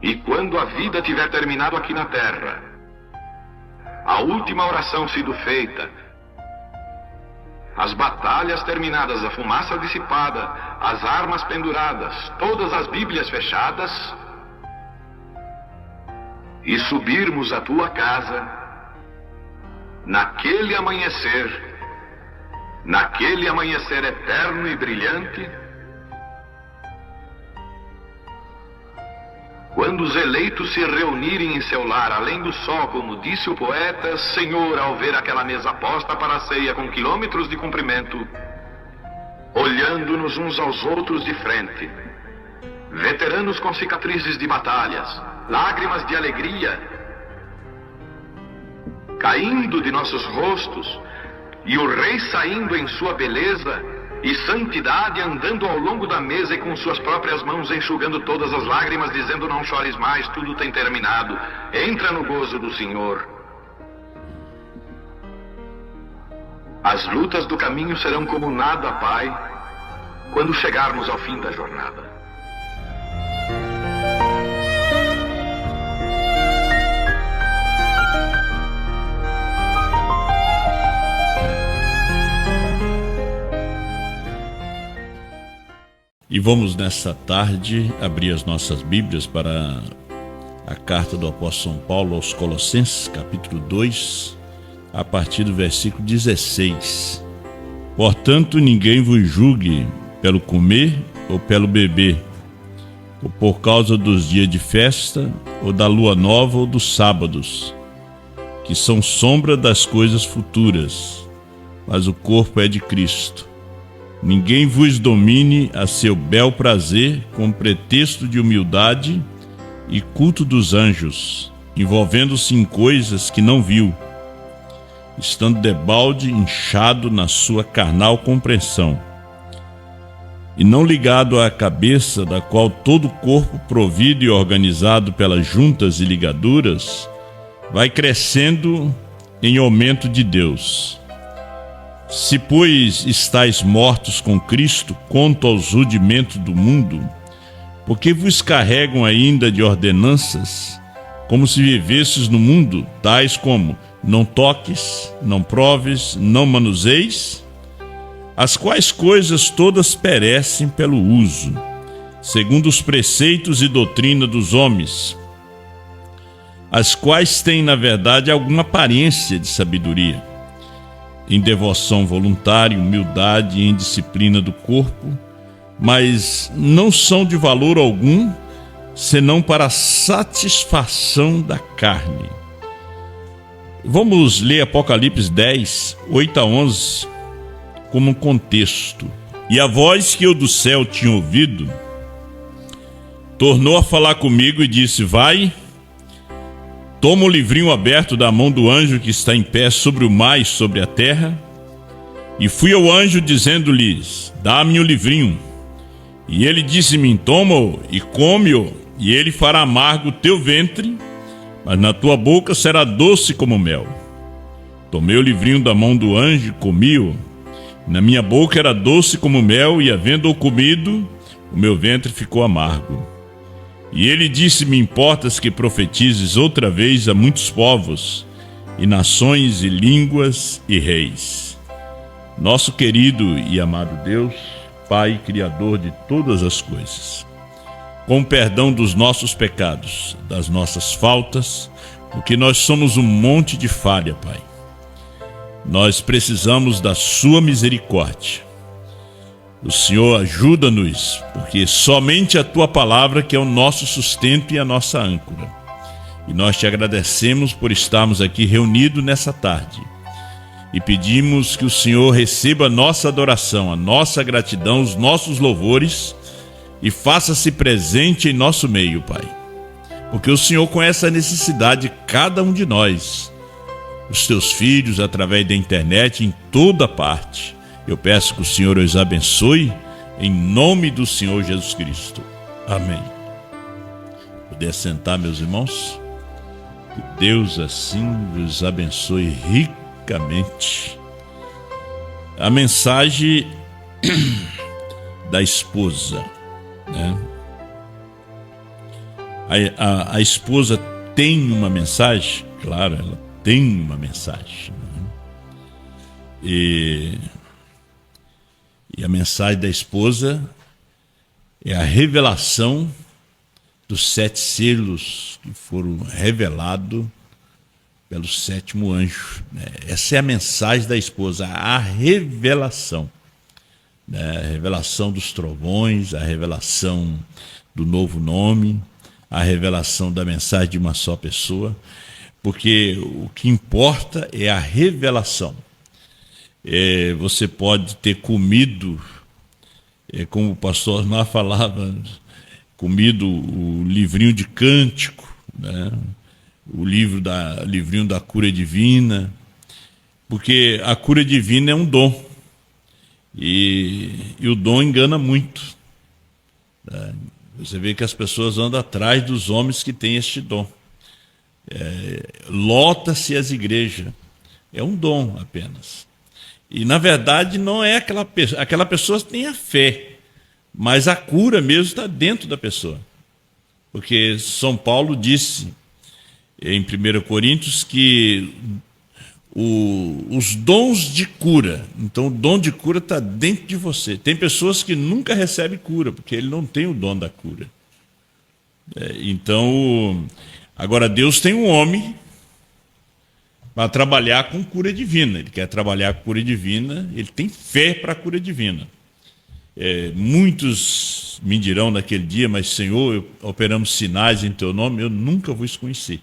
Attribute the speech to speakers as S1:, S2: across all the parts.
S1: E quando a vida tiver terminado aqui na terra, a última oração sido feita, as batalhas terminadas, a fumaça dissipada, as armas penduradas, todas as Bíblias fechadas, e subirmos à tua casa, naquele amanhecer eterno e brilhante, quando os eleitos se reunirem em seu lar, além do sol, como disse o poeta, Senhor, ao ver aquela mesa posta para a ceia com quilômetros de comprimento, olhando-nos uns aos outros de frente, veteranos com cicatrizes de batalhas, lágrimas de alegria caindo de nossos rostos, e o rei saindo em sua beleza e santidade, andando ao longo da mesa e com suas próprias mãos enxugando todas as lágrimas, dizendo: não chores mais, tudo tem terminado, entra no gozo do Senhor. As lutas do caminho serão como nada, Pai, quando chegarmos ao fim da jornada.
S2: E vamos nessa tarde abrir as nossas Bíblias para a carta do apóstolo São Paulo aos Colossenses, capítulo 2, a partir do versículo 16. Portanto, ninguém vos julgue pelo comer ou pelo beber, ou por causa dos dias de festa, ou da lua nova ou dos sábados, que são sombra das coisas futuras, mas o corpo é de Cristo. Ninguém vos domine a seu bel prazer com pretexto de humildade e culto dos anjos, envolvendo-se em coisas que não viu, estando debalde inchado na sua carnal compreensão, e não ligado à cabeça, da qual todo o corpo, provido e organizado pelas juntas e ligaduras, vai crescendo em aumento de Deus. Se, pois, estáis mortos com Cristo quanto aos rudimentos do mundo, porque vos carregam ainda de ordenanças, como se vivesses no mundo, tais como: não toques, não proves, não manuseis, as quais coisas todas perecem pelo uso, segundo os preceitos e doutrina dos homens, as quais têm, na verdade, alguma aparência de sabedoria, em devoção voluntária, humildade e em disciplina do corpo, mas não são de valor algum, senão para a satisfação da carne. Vamos ler Apocalipse 10, 8 a 11, como um contexto. E a voz que eu do céu tinha ouvido tornou a falar comigo e disse: vai, toma o livrinho aberto da mão do anjo que está em pé sobre o mar e sobre a terra. E fui ao anjo dizendo-lhes: dá-me o livrinho. E ele disse-me: toma-o e come-o, e ele fará amargo o teu ventre, mas na tua boca será doce como mel. Tomei o livrinho da mão do anjo e comi-o. Na minha boca era doce como mel, e havendo-o comido, o meu ventre ficou amargo. E ele disse-me: importas que profetizes outra vez a muitos povos, e nações, e línguas, e reis. Nosso querido e amado Deus, Pai Criador de todas as coisas, com perdão dos nossos pecados, das nossas faltas, porque nós somos um monte de falha, Pai. Nós precisamos da sua misericórdia. O Senhor ajuda-nos, porque somente a tua palavra que é o nosso sustento e a nossa âncora. E nós te agradecemos por estarmos aqui reunidos nessa tarde. E pedimos que o Senhor receba a nossa adoração, a nossa gratidão, os nossos louvores, e faça-se presente em nosso meio, Pai. Porque o Senhor conhece a necessidade de cada um de nós, os teus filhos, através da internet, em toda parte. Eu peço que o Senhor os abençoe, em nome do Senhor Jesus Cristo. Amém. Poder sentar, meus irmãos? Que Deus assim os abençoe ricamente. A mensagem da esposa, né? A esposa tem uma mensagem? Claro, ela tem uma mensagem. E a mensagem da esposa é a revelação dos 7 selos que foram revelados pelo 7º anjo. Essa é a mensagem da esposa, a revelação. A revelação dos trovões, a revelação do novo nome, a revelação da mensagem de uma só pessoa, porque o que importa é a revelação. Você pode ter comido, como o pastor Osmar falava, comido o livrinho de cântico, né? O livrinho da cura divina, porque a cura divina é um dom, e o dom engana muito. Né? Você vê que as pessoas andam atrás dos homens que têm este dom. Lota-se as igrejas, é um dom apenas. E na verdade não é aquela pessoa tem a fé, mas a cura mesmo está dentro da pessoa. Porque São Paulo disse em 1 Coríntios que os dons de cura, então o dom de cura está dentro de você. Tem pessoas que nunca recebem cura, porque ele não tem o dom da cura. Então, agora Deus tem um homem para trabalhar com cura divina. Ele quer trabalhar com cura divina, ele tem fé para a cura divina. Muitos me dirão naquele dia, mas Senhor, operamos sinais em teu nome, eu nunca vos conheci.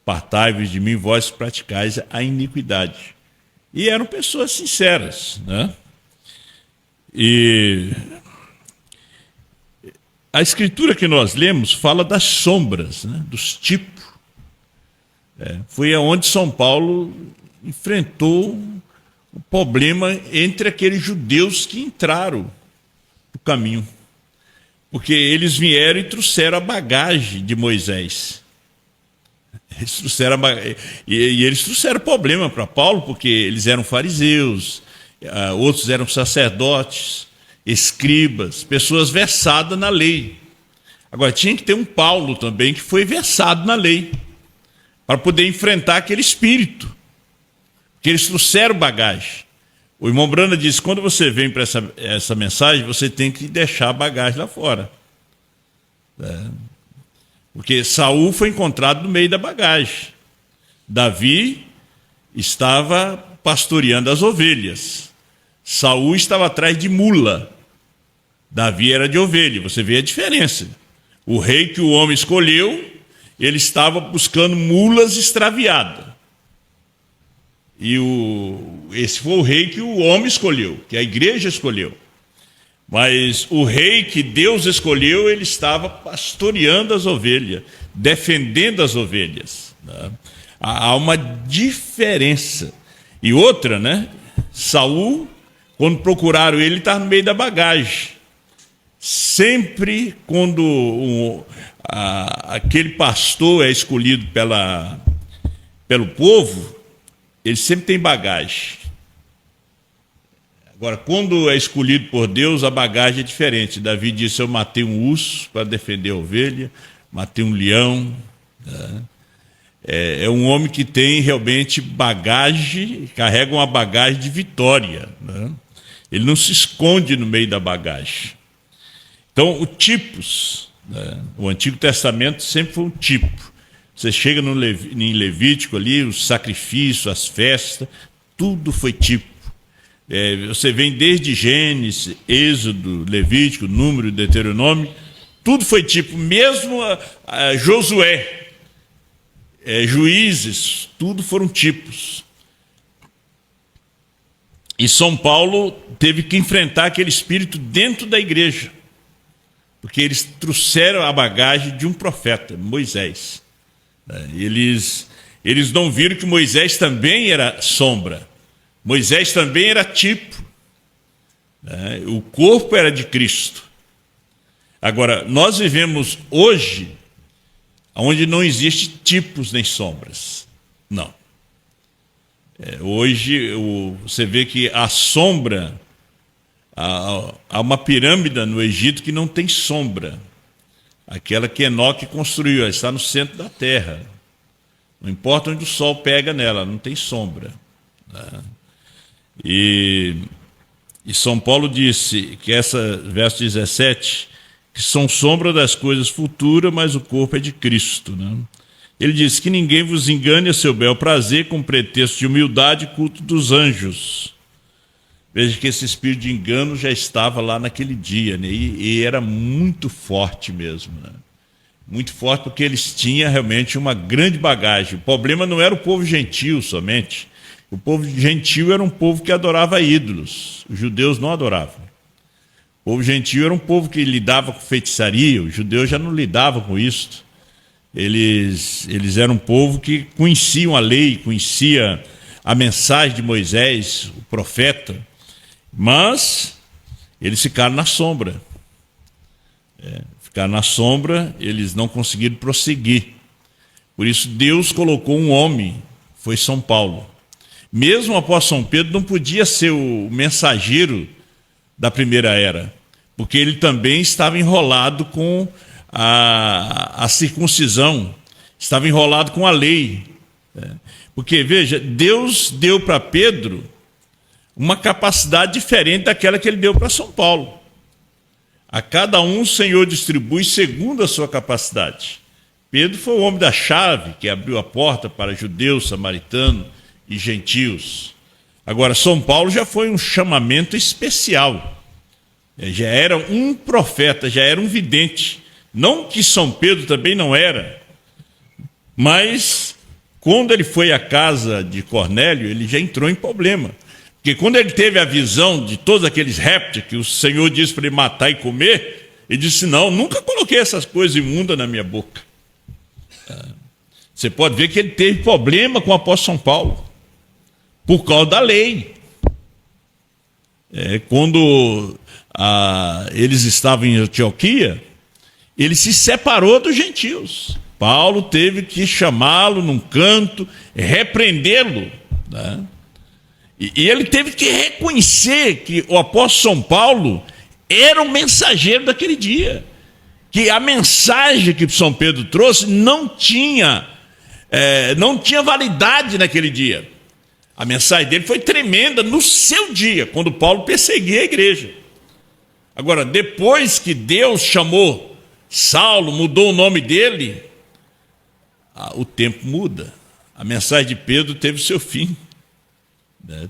S2: Apartai-vos de mim, vós que praticais a iniquidade. E eram pessoas sinceras, né? E a escritura que nós lemos fala das sombras, né? Dos tipos. Foi aonde São Paulo enfrentou o problema entre aqueles judeus que entraram no caminho. Porque eles vieram e trouxeram a bagagem de Moisés. Eles trouxeram problema para Paulo, porque eles eram fariseus, outros eram sacerdotes, escribas, pessoas versadas na lei. Agora, tinha que ter um Paulo também que foi versado na lei, para poder enfrentar aquele espírito, que eles trouxeram bagagem. O irmão Branda disse, quando você vem para essa mensagem, você tem que deixar a bagagem lá fora. Porque Saul foi encontrado no meio da bagagem. Davi estava pastoreando as ovelhas. Saul estava atrás de mula. Davi era de ovelha. Você vê a diferença. O rei que o homem escolheu, ele estava buscando mulas extraviadas. E esse foi o rei que o homem escolheu, que a igreja escolheu. Mas o rei que Deus escolheu, ele estava pastoreando as ovelhas, defendendo as ovelhas. Né? Há uma diferença. E outra, né? Saul, quando procuraram ele estava no meio da bagagem. Sempre quando aquele pastor é escolhido pelo povo, ele sempre tem bagagem. Agora, quando é escolhido por Deus, a bagagem é diferente. Davi disse, eu matei um urso para defender a ovelha, matei um leão. Né? É um homem que tem realmente bagagem, carrega uma bagagem de vitória. Né? Ele não se esconde no meio da bagagem. Então, o tipos, né? O Antigo Testamento sempre foi um tipo. Você chega em Levítico ali, os sacrifícios, as festas, tudo foi tipo. Você vem desde Gênesis, Êxodo, Levítico, Número, Deuteronômio, tudo foi tipo, mesmo Josué, Juízes, tudo foram tipos. E São Paulo teve que enfrentar aquele espírito dentro da igreja, porque eles trouxeram a bagagem de um profeta, Moisés. Eles não viram que Moisés também era sombra. Moisés também era tipo. O corpo era de Cristo. Agora, nós vivemos hoje onde não existe tipos nem sombras. Não. Hoje você vê que a sombra, há uma pirâmide no Egito que não tem sombra. aquela que Enoque construiu, ela está no centro da terra. Não importa onde o sol pega nela, não tem sombra. E São Paulo disse que verso 17, que são sombra das coisas futuras, mas o corpo é de Cristo. Ele disse que ninguém vos engane a seu bel prazer com pretexto de humildade e culto dos anjos. Veja que esse espírito de engano já estava lá naquele dia, e era muito forte mesmo. Muito forte, porque eles tinham realmente uma grande bagagem. O problema não era o povo gentil somente. O povo gentil era um povo que adorava ídolos. Os judeus não adoravam. O povo gentil era um povo que lidava com feitiçaria. Os judeus já não lidavam com isso. Eles eram um povo que conheciam a lei, conhecia a mensagem de Moisés, o profeta, mas eles ficaram na sombra. Ficaram na sombra, eles não conseguiram prosseguir. Por isso Deus colocou um homem, foi São Paulo. Mesmo o apóstolo São Pedro não podia ser o mensageiro da primeira era, porque ele também estava enrolado com a circuncisão, estava enrolado com a lei. Porque, veja, Deus deu para Pedro uma capacidade diferente daquela que ele deu para São Paulo. A cada um o Senhor distribui segundo a sua capacidade. Pedro foi o homem da chave, que abriu a porta para judeus, samaritanos e gentios. Agora, São Paulo já foi um chamamento especial. Já era um profeta, já era um vidente. Não que São Pedro também não era, mas quando ele foi à casa de Cornélio, ele já entrou em problema. Porque quando ele teve a visão de todos aqueles répteis que o Senhor disse para ele matar e comer, ele disse: não, nunca coloquei essas coisas imundas na minha boca. Você pode ver que ele teve problema com o apóstolo São Paulo, por causa da lei. Quando eles estavam em Antioquia, ele se separou dos gentios. Paulo teve que chamá-lo num canto, repreendê-lo, E ele teve que reconhecer que o apóstolo São Paulo era o mensageiro daquele dia. Que a mensagem que São Pedro trouxe não tinha validade naquele dia. A mensagem dele foi tremenda no seu dia, quando Paulo perseguia a igreja. Agora, depois que Deus chamou Saulo, mudou o nome dele, o tempo muda. A mensagem de Pedro teve seu fim.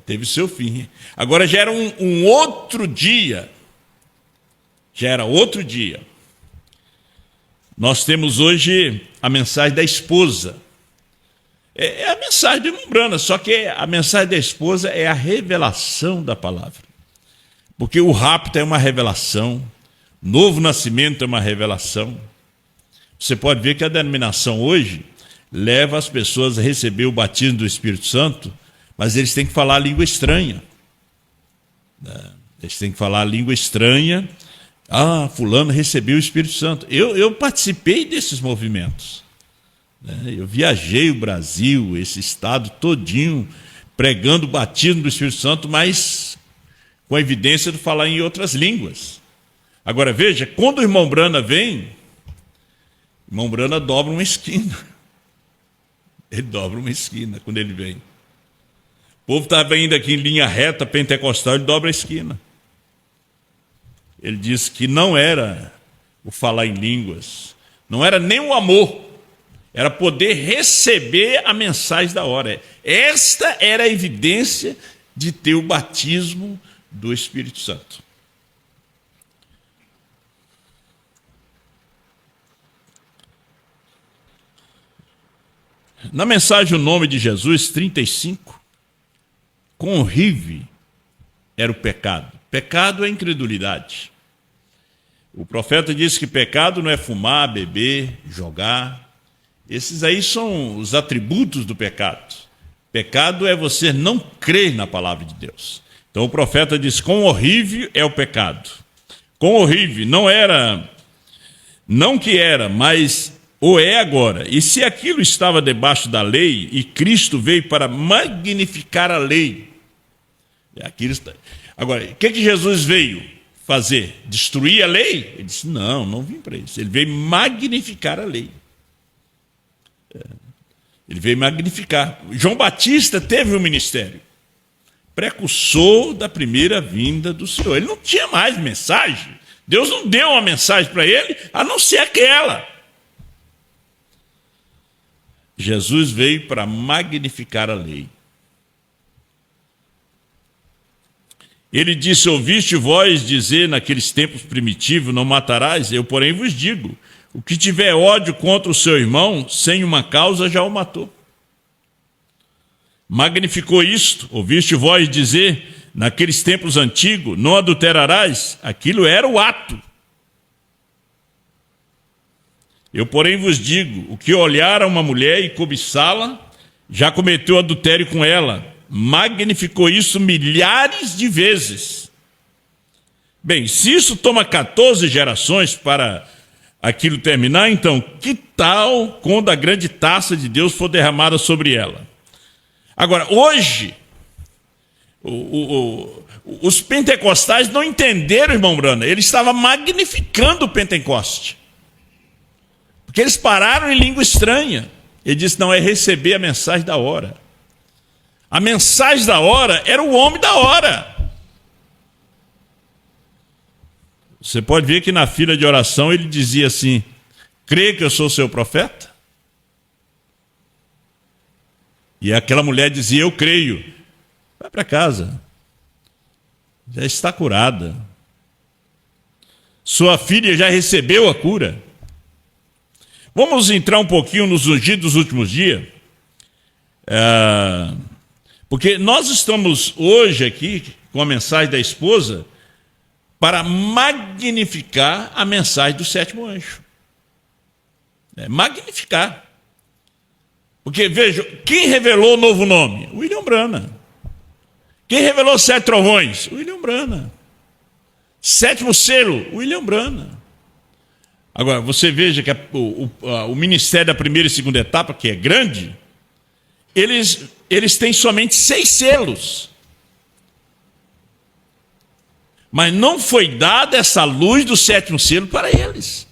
S2: Teve seu fim. Agora já era um outro dia. Já era outro dia. Nós temos hoje a mensagem da esposa. É a mensagem de Membrana, só que a mensagem da esposa é a revelação da palavra. Porque o rapto é uma revelação, novo nascimento é uma revelação. Você pode ver que a denominação hoje leva as pessoas a receber o batismo do Espírito Santo, mas eles têm que falar a língua estranha. Eles têm que falar a língua estranha. Fulano recebeu o Espírito Santo. Eu participei desses movimentos. Eu viajei o Brasil, esse estado todinho, pregando o batismo do Espírito Santo, mas com a evidência de falar em outras línguas. Agora veja, quando o irmão Brana vem, o irmão Brana dobra uma esquina. Ele dobra uma esquina quando ele vem. O povo estava indo aqui em linha reta, pentecostal, ele dobra a esquina. Ele disse que não era o falar em línguas, não era nem o amor, era poder receber a mensagem da hora. Esta era a evidência de ter o batismo do Espírito Santo. Na mensagem O Nome de Jesus, 35, quão horrível era o pecado. Pecado é incredulidade. O profeta disse que pecado não é fumar, beber, jogar. Esses aí são os atributos do pecado. Pecado é você não crer na palavra de Deus. Então o profeta diz: quão horrível é o pecado. Quão horrível, não que era, mas o é agora. E se aquilo estava debaixo da lei, e Cristo veio para magnificar a lei. Agora, o que Jesus veio? fazer? Destruir a lei? Ele disse, não vim para isso. Ele veio magnificar a lei. Ele veio magnificar. João Batista teve um ministério. Precursor da primeira vinda do Senhor. Ele não tinha mais mensagem. Deus não deu uma mensagem para ele, a não ser aquela. Jesus veio para magnificar a lei. Ele disse, ouviste vós dizer naqueles tempos primitivos, não matarás? Eu, porém, vos digo, o que tiver ódio contra o seu irmão, sem uma causa, já o matou. Magnificou isto, ouviste vós dizer, naqueles tempos antigos, não adulterarás? Aquilo era o ato. Eu, porém, vos digo, o que olhar a uma mulher e cobiçá-la, já cometeu adultério com ela. Magnificou isso milhares de vezes. Bem, se isso toma 14 gerações para aquilo terminar, então, que tal quando a grande taça de Deus for derramada sobre ela? Agora, hoje, os pentecostais não entenderam, irmão Brana, ele estava magnificando o Pentecoste. Porque eles pararam em língua estranha. Ele disse, não, é receber a mensagem da hora. A mensagem da hora era o homem da hora. Você pode ver que na fila de oração ele dizia assim, crê que eu sou seu profeta? E aquela mulher dizia, eu creio. Vai para casa. Já está curada. Sua filha já recebeu a cura. Vamos entrar um pouquinho nos ungidos dos últimos dias. Porque nós estamos hoje aqui com a mensagem da esposa para magnificar a mensagem do sétimo anjo. Magnificar. Porque, veja, quem revelou o novo nome? William Branham. Quem revelou os 7 trovões? William Branham. Sétimo selo? William Branham. Agora, você veja que o ministério da primeira e segunda etapa, que é grande, eles têm somente 6 selos. Mas não foi dada essa luz do sétimo selo para eles.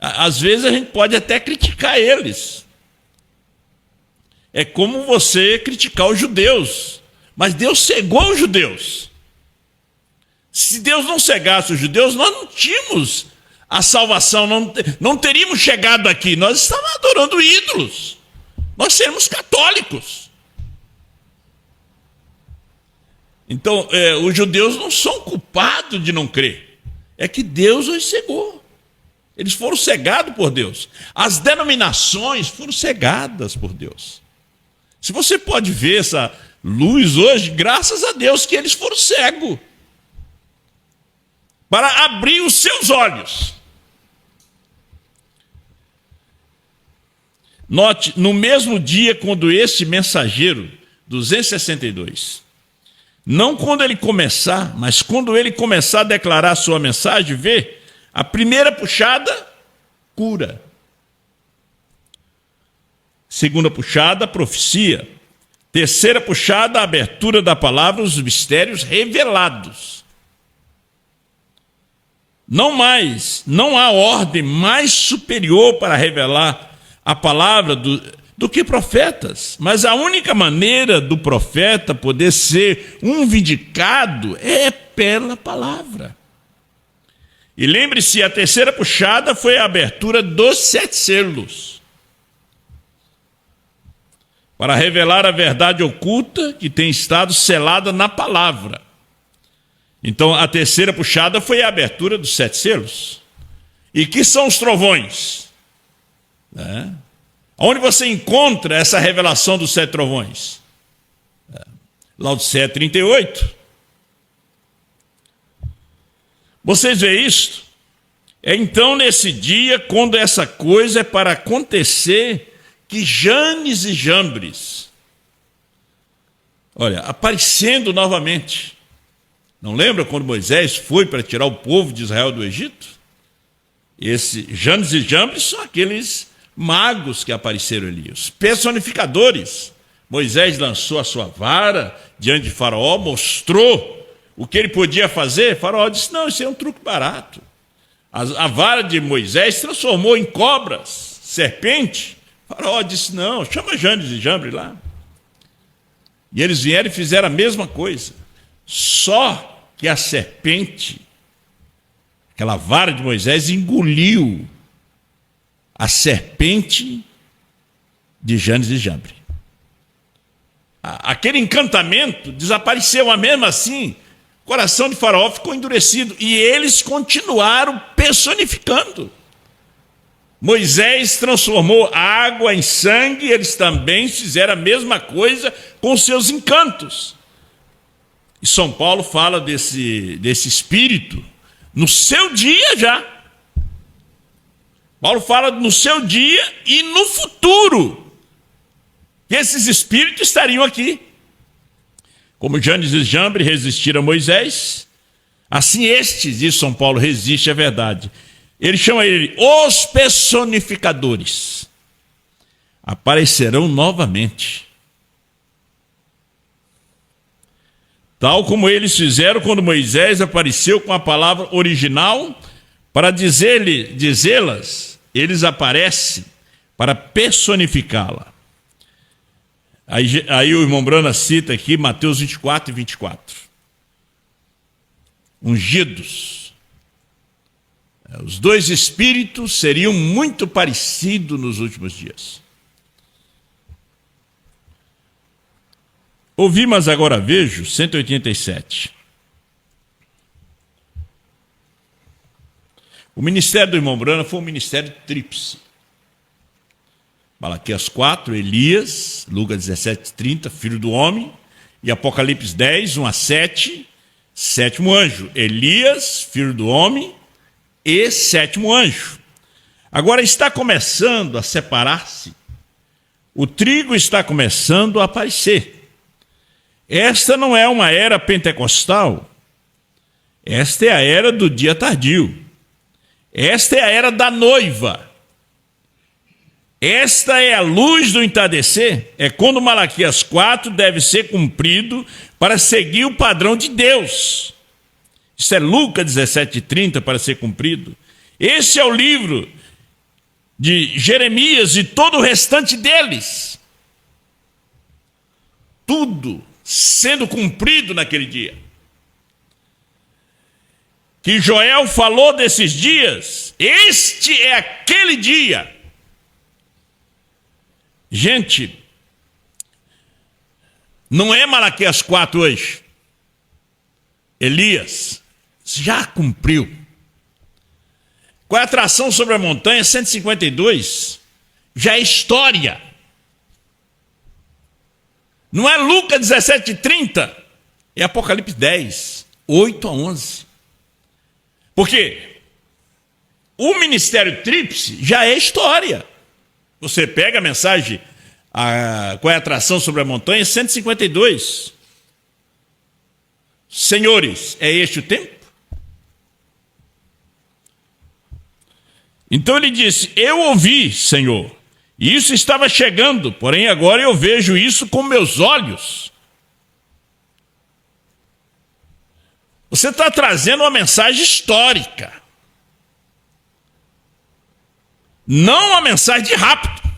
S2: Às vezes a gente pode até criticar eles. É como você criticar os judeus. Mas Deus cegou os judeus. Se Deus não cegasse os judeus, nós não tínhamos a salvação, não teríamos chegado aqui. Nós estávamos adorando ídolos. Nós seremos católicos. Então, os judeus não são culpados de não crer. É que Deus os cegou. Eles foram cegados por Deus. As denominações foram cegadas por Deus. Se você pode ver essa luz hoje, graças a Deus que eles foram cegos. Para abrir os seus olhos. Note, no mesmo dia quando este mensageiro, 262, não quando ele começar, mas quando ele começar a declarar a sua mensagem, vê, a primeira puxada, cura. Segunda puxada, profecia. Terceira puxada, abertura da palavra, os mistérios revelados. Não há ordem mais superior para revelar a palavra do que profetas. Mas a única maneira do profeta poder ser um vindicado é pela palavra. E lembre-se, a terceira puxada foi a abertura dos 7 selos. Para revelar a verdade oculta que tem estado selada na palavra. Então, a terceira puxada foi a abertura dos 7 selos. E que são os trovões? Onde você encontra essa revelação dos 7 trovões? Laodiceia 38. Vocês veem isto? É então nesse dia, quando essa coisa é para acontecer, que Janes e Jambres, olha, aparecendo novamente. Não lembra quando Moisés foi para tirar o povo de Israel do Egito? Esse Janes e Jambres são aqueles magos que apareceram ali, os personificadores. Moisés lançou a sua vara diante de Faraó, mostrou o que ele podia fazer, Faraó disse, não, isso é um truque barato. A vara de Moisés se transformou em cobras, serpente. Faraó disse, não, chama Janes e Jambre lá. E eles vieram e fizeram a mesma coisa. Só que a serpente, aquela vara de Moisés, engoliu a serpente de Janes e Jambre. Aquele encantamento desapareceu, mas mesmo assim, o coração de Faraó ficou endurecido. E eles continuaram personificando. Moisés transformou água em sangue, eles também fizeram a mesma coisa com seus encantos. E São Paulo fala desse espírito no seu dia já. Paulo fala no seu dia e no futuro. Que esses espíritos estariam aqui. Como Janes e Jambre resistiram a Moisés, assim estes, diz São Paulo, resiste à verdade. Ele chama ele os personificadores. Aparecerão novamente. Tal como eles fizeram quando Moisés apareceu com a palavra original, para dizê-las, eles aparecem para personificá-la. Aí o irmão Brana cita aqui Mateus 24 e 24. Ungidos. Os dois espíritos seriam muito parecidos nos últimos dias. Ouvi, mas agora vejo, 187. O ministério do irmão Brana foi um ministério tríplice. Malaquias 4, Elias, Lucas 17, 30, filho do homem, e Apocalipse 10, 1 a 7, sétimo anjo. Elias, filho do homem, e sétimo anjo. Agora está começando a separar-se. O trigo está começando a aparecer. Esta não é uma era pentecostal. Esta é a era do dia tardio. Esta é a era da noiva. Esta é a luz do entardecer. É quando Malaquias 4 deve ser cumprido para seguir o padrão de Deus. Isso é Lucas 17:30 para ser cumprido. Esse é o livro de Jeremias e todo o restante deles. Tudo sendo cumprido naquele dia. Que Joel falou desses dias, este é aquele dia. Gente, não é Malaquias 4 hoje. Elias já cumpriu. Qual é a atração sobre a montanha? 152. Já é história. Não é Lucas 17:30, é Apocalipse 10, 8 a 11. Porque o ministério tríplice já é história. Você pega a mensagem, qual é a atração sobre a montanha? 152. Senhores, é este o tempo? Então ele disse, eu ouvi, Senhor, e isso estava chegando, porém agora eu vejo isso com meus olhos. Você está trazendo uma mensagem histórica. Não uma mensagem de rapto.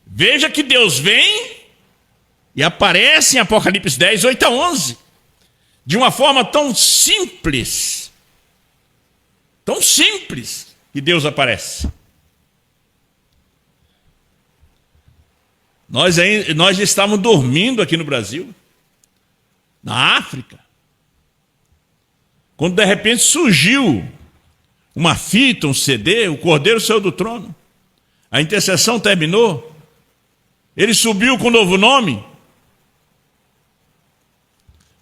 S2: Veja que Deus vem e aparece em Apocalipse 10, 8 a 11. De uma forma tão simples. Tão simples que Deus aparece. Nós estávamos dormindo aqui no Brasil. Na África. Quando de repente surgiu uma fita, um CD, o Cordeiro saiu do trono. A intercessão terminou. Ele subiu com um novo nome.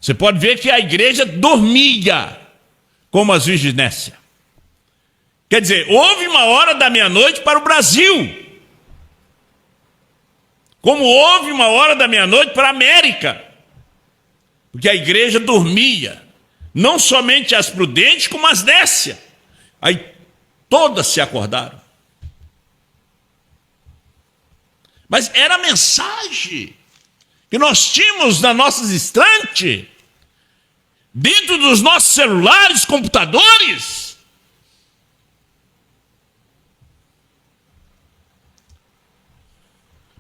S2: Você pode ver que a igreja dormia como as virgens Nécia. Quer dizer, houve uma hora da meia-noite para o Brasil. Como houve uma hora da meia-noite para a América. Porque a igreja dormia. Não somente as prudentes, como as nécias. Aí todas se acordaram. Mas era a mensagem que nós tínhamos nas nossas estantes. dentro dos nossos celulares, computadores.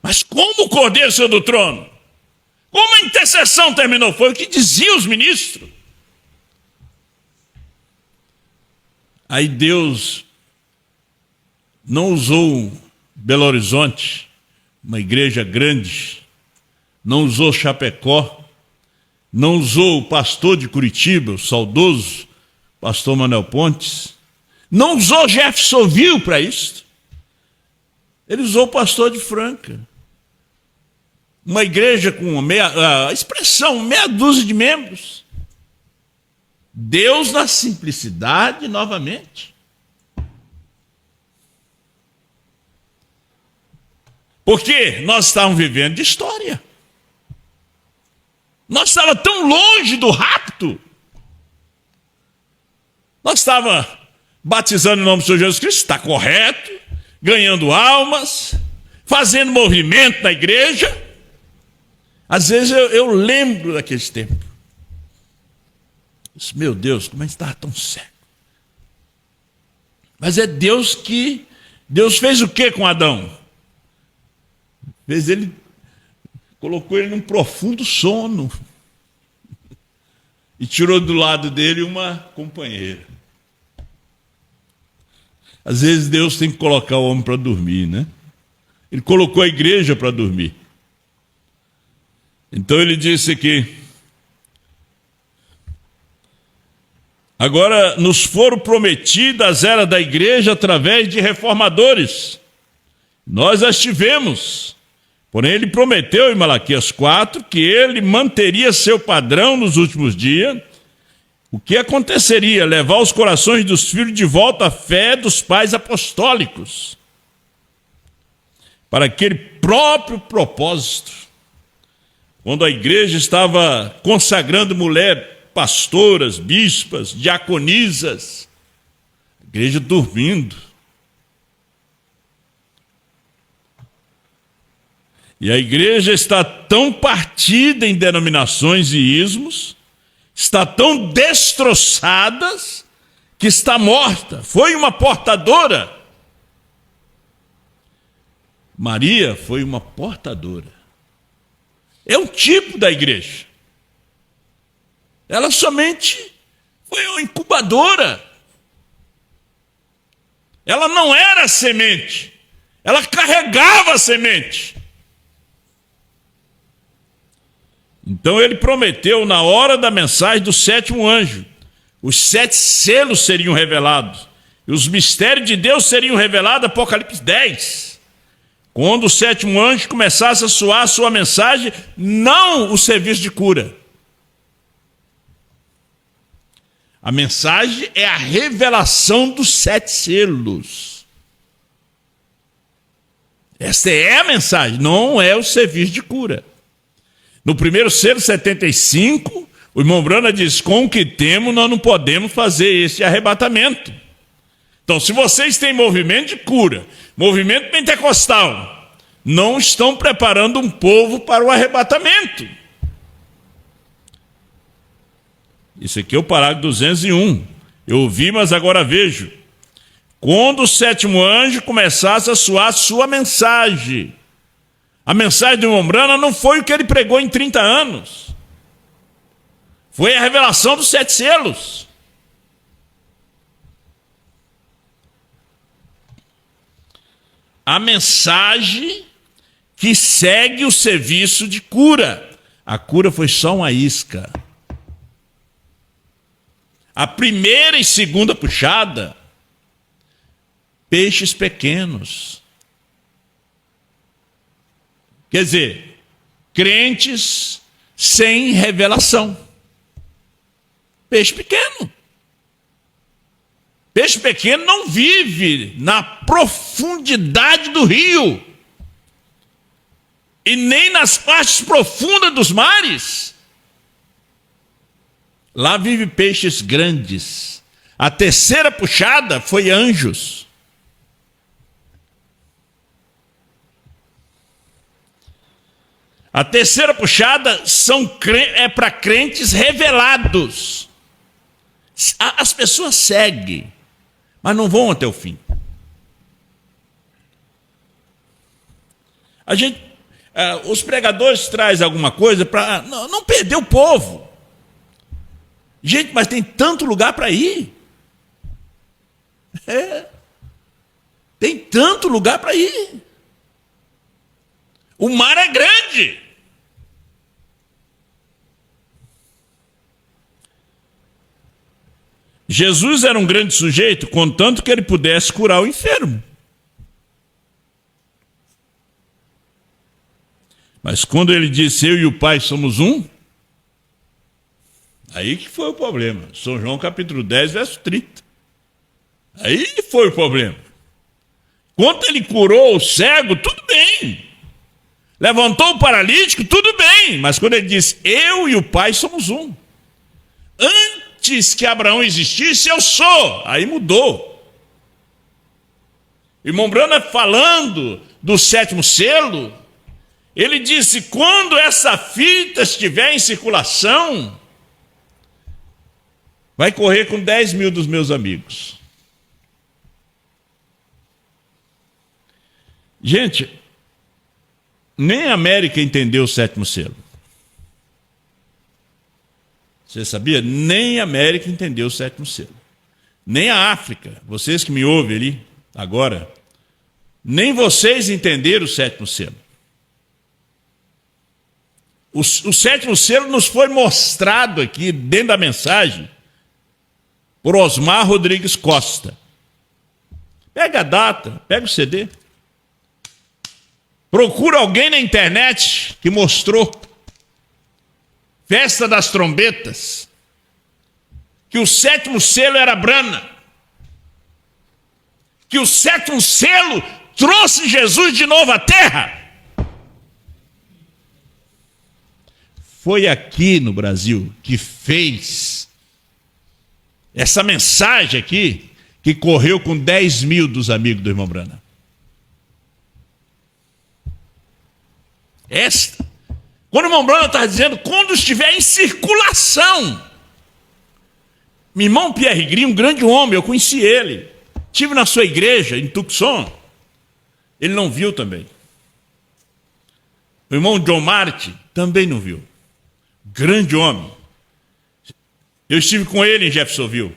S2: Mas como o Cordeiro saiu do trono? Como a intercessão terminou? Foi o que diziam os ministros. Aí Deus não usou Belo Horizonte, uma igreja grande, não usou Chapecó, não usou o pastor de Curitiba, o saudoso pastor Manuel Pontes, não usou Jeffersonville para isso. Ele usou o pastor de Franca. Uma igreja com meia dúzia de membros. Deus na simplicidade novamente. Porque nós estávamos vivendo de história. Nós estávamos tão longe do rapto. Nós estávamos batizando em nome do Senhor Jesus Cristo, está correto, ganhando almas, fazendo movimento na igreja. Às vezes eu lembro daqueles tempos. Meu Deus, como é que estava tão cego? Mas é Deus que... Deus fez o que com Adão? Colocou ele num profundo sono. E tirou do lado dele uma companheira. Às vezes Deus tem que colocar o homem para dormir, né? Ele colocou a igreja para dormir. Então ele disse aqui: agora nos foram prometidas as eras da igreja através de reformadores. Nós as tivemos. Porém ele prometeu em Malaquias 4 que ele manteria seu padrão nos últimos dias. O que aconteceria? Levar os corações dos filhos de volta à fé dos pais apostólicos. Para aquele próprio propósito. Quando a igreja estava consagrando mulheres pastoras, bispas, diaconisas, a igreja dormindo. E a igreja está tão partida em denominações e ismos, está tão destroçada, que está morta. Foi uma portadora. Maria foi uma portadora. É um tipo da igreja. Ela somente foi uma incubadora. Ela não era semente. Ela carregava a semente. Então ele prometeu na hora da mensagem do sétimo anjo. Os 7 selos seriam revelados. E os mistérios de Deus seriam revelados, Apocalipse 10. Quando o sétimo anjo começasse a soar a sua mensagem, não o serviço de cura. A mensagem é a revelação dos 7 selos. Esta é a mensagem, não é o serviço de cura. No primeiro selo, 75, o irmão Brana diz: com o que temos, nós não podemos fazer esse arrebatamento. Então, se vocês têm movimento de cura, movimento pentecostal, não estão preparando um povo para o arrebatamento. Isso aqui é o parágrafo 201. Eu ouvi, mas agora vejo. Quando o sétimo anjo começasse a soar a sua mensagem. A mensagem do irmão Brana não foi o que ele pregou em 30 anos. Foi a revelação dos 7 selos. A mensagem que segue o serviço de cura. A cura foi só uma isca. A primeira e segunda puxada, peixes pequenos. Quer dizer, crentes sem revelação. Peixe pequeno. Peixe pequeno não vive na profundidade do rio. E nem nas partes profundas dos mares. Lá vive peixes grandes. A terceira puxada foi anjos. A terceira puxada é para crentes revelados. As pessoas seguem, mas não vão até o fim. Os pregadores trazem alguma coisa para não perder o povo. Gente, mas tem tanto lugar para ir. Tem tanto lugar para ir. O mar é grande. Jesus era um grande sujeito, contanto que ele pudesse curar o enfermo. Mas quando ele disse, eu e o Pai somos um, aí que foi o problema. São João capítulo 10, verso 30. Aí foi o problema. Quando ele curou o cego, tudo bem. Levantou o paralítico, tudo bem. Mas quando ele disse, eu e o Pai somos um. Antes que Abraão existisse, eu sou. Aí mudou. Irmão Branham falando do sétimo selo, ele disse, quando essa fita estiver em circulação, vai correr com 10 mil dos meus amigos. Gente, nem a América entendeu o sétimo selo. Você sabia? Nem a América entendeu o sétimo selo. Nem a África, vocês que me ouvem ali agora, nem vocês entenderam o sétimo selo. O sétimo selo nos foi mostrado aqui dentro da mensagem por Osmar Rodrigues Costa. Pega a data, pega o CD. Procura alguém na internet que mostrou Festa das Trombetas, que o sétimo selo era Brana, que o sétimo selo trouxe Jesus de novo à terra. Foi aqui no Brasil que fez essa mensagem aqui, que correu com 10 mil dos amigos do irmão Brana. Quando o irmão Brana está dizendo, quando estiver em circulação. Meu irmão Pierre Gris, um grande homem, eu conheci ele. Estive na sua igreja, em Tucson. Ele não viu também. O irmão John Martin também não viu. Grande homem. Eu estive com ele em Jeffersonville.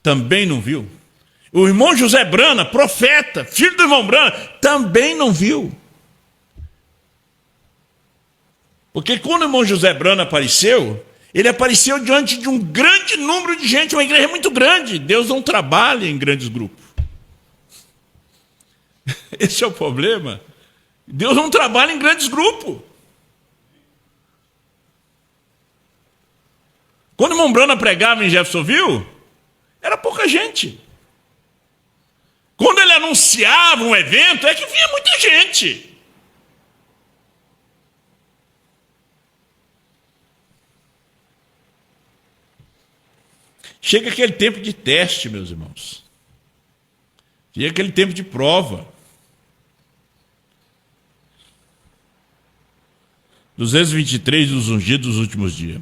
S2: Também não viu. O irmão José Brana, profeta, filho do irmão Brana, também não viu. Porque quando o irmão José Brana apareceu, ele apareceu diante de um grande número de gente, uma igreja muito grande. Deus não trabalha em grandes grupos. Esse é o problema. Deus não trabalha em grandes grupos. Quando o irmão Brana pregava em Jeffersonville, era pouca gente. Quando ele anunciava um evento, é que vinha muita gente. Chega aquele tempo de teste, meus irmãos. Chega aquele tempo de prova. 223 dos ungidos dos últimos dias.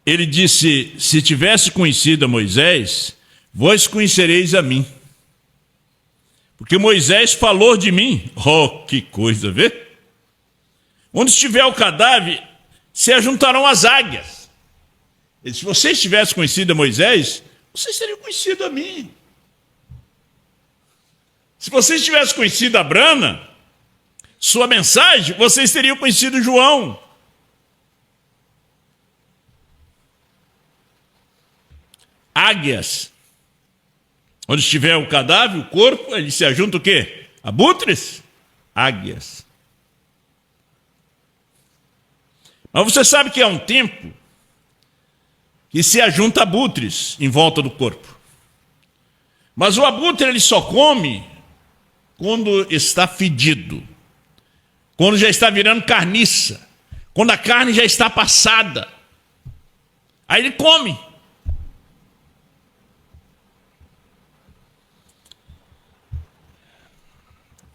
S2: Ele disse, se tivesse conhecido a Moisés, vós conhecereis a mim. Porque Moisés falou de mim. Oh, que coisa, vê? Onde estiver o cadáver, se ajuntarão as águias. Ele disse, se vocês tivessem conhecido a Moisés, vocês teriam conhecido a mim. Se vocês tivessem conhecido a Brana, sua mensagem, vocês teriam conhecido João. Águias. Onde estiver o cadáver, o corpo, ele se ajunta o quê? Abutres? Águias. Mas você sabe que há um tempo que se ajunta abutres em volta do corpo. Mas o abutre ele só come quando está fedido, quando já está virando carniça, quando a carne já está passada. Aí ele come.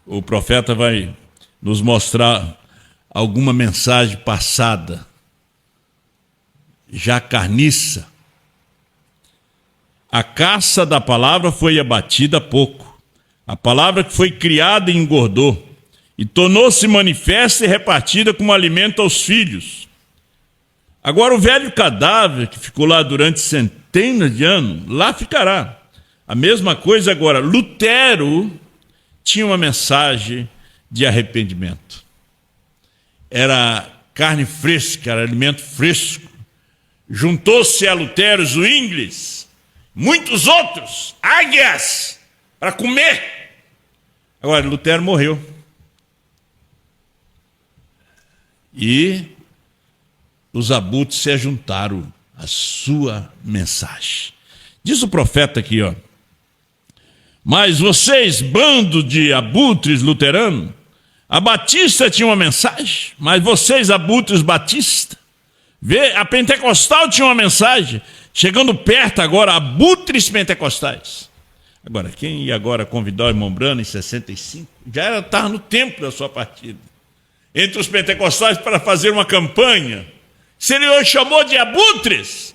S2: O profeta vai nos mostrar alguma mensagem passada, já carniça. A caça da palavra foi abatida há pouco. A palavra que foi criada engordou e tornou-se manifesta e repartida como alimento aos filhos. Agora o velho cadáver que ficou lá durante centenas de anos, lá ficará. A mesma coisa agora. Lutero tinha uma mensagem de arrependimento. Era carne fresca, era alimento fresco. Juntou-se a Lutero, Zwinglis, muitos outros, águias, para comer. Agora, Lutero morreu. E os abutres se ajuntaram à sua mensagem. Diz o profeta aqui, ó. Mas vocês, bando de abutres luteranos, a Batista tinha uma mensagem, mas vocês, abutres batista, vê, a pentecostal tinha uma mensagem, chegando perto agora, abutres pentecostais. Agora, quem ia agora convidar o irmão Brano em 65, já estava no tempo da sua partida, entre os pentecostais para fazer uma campanha. Se ele hoje chamou de abutres,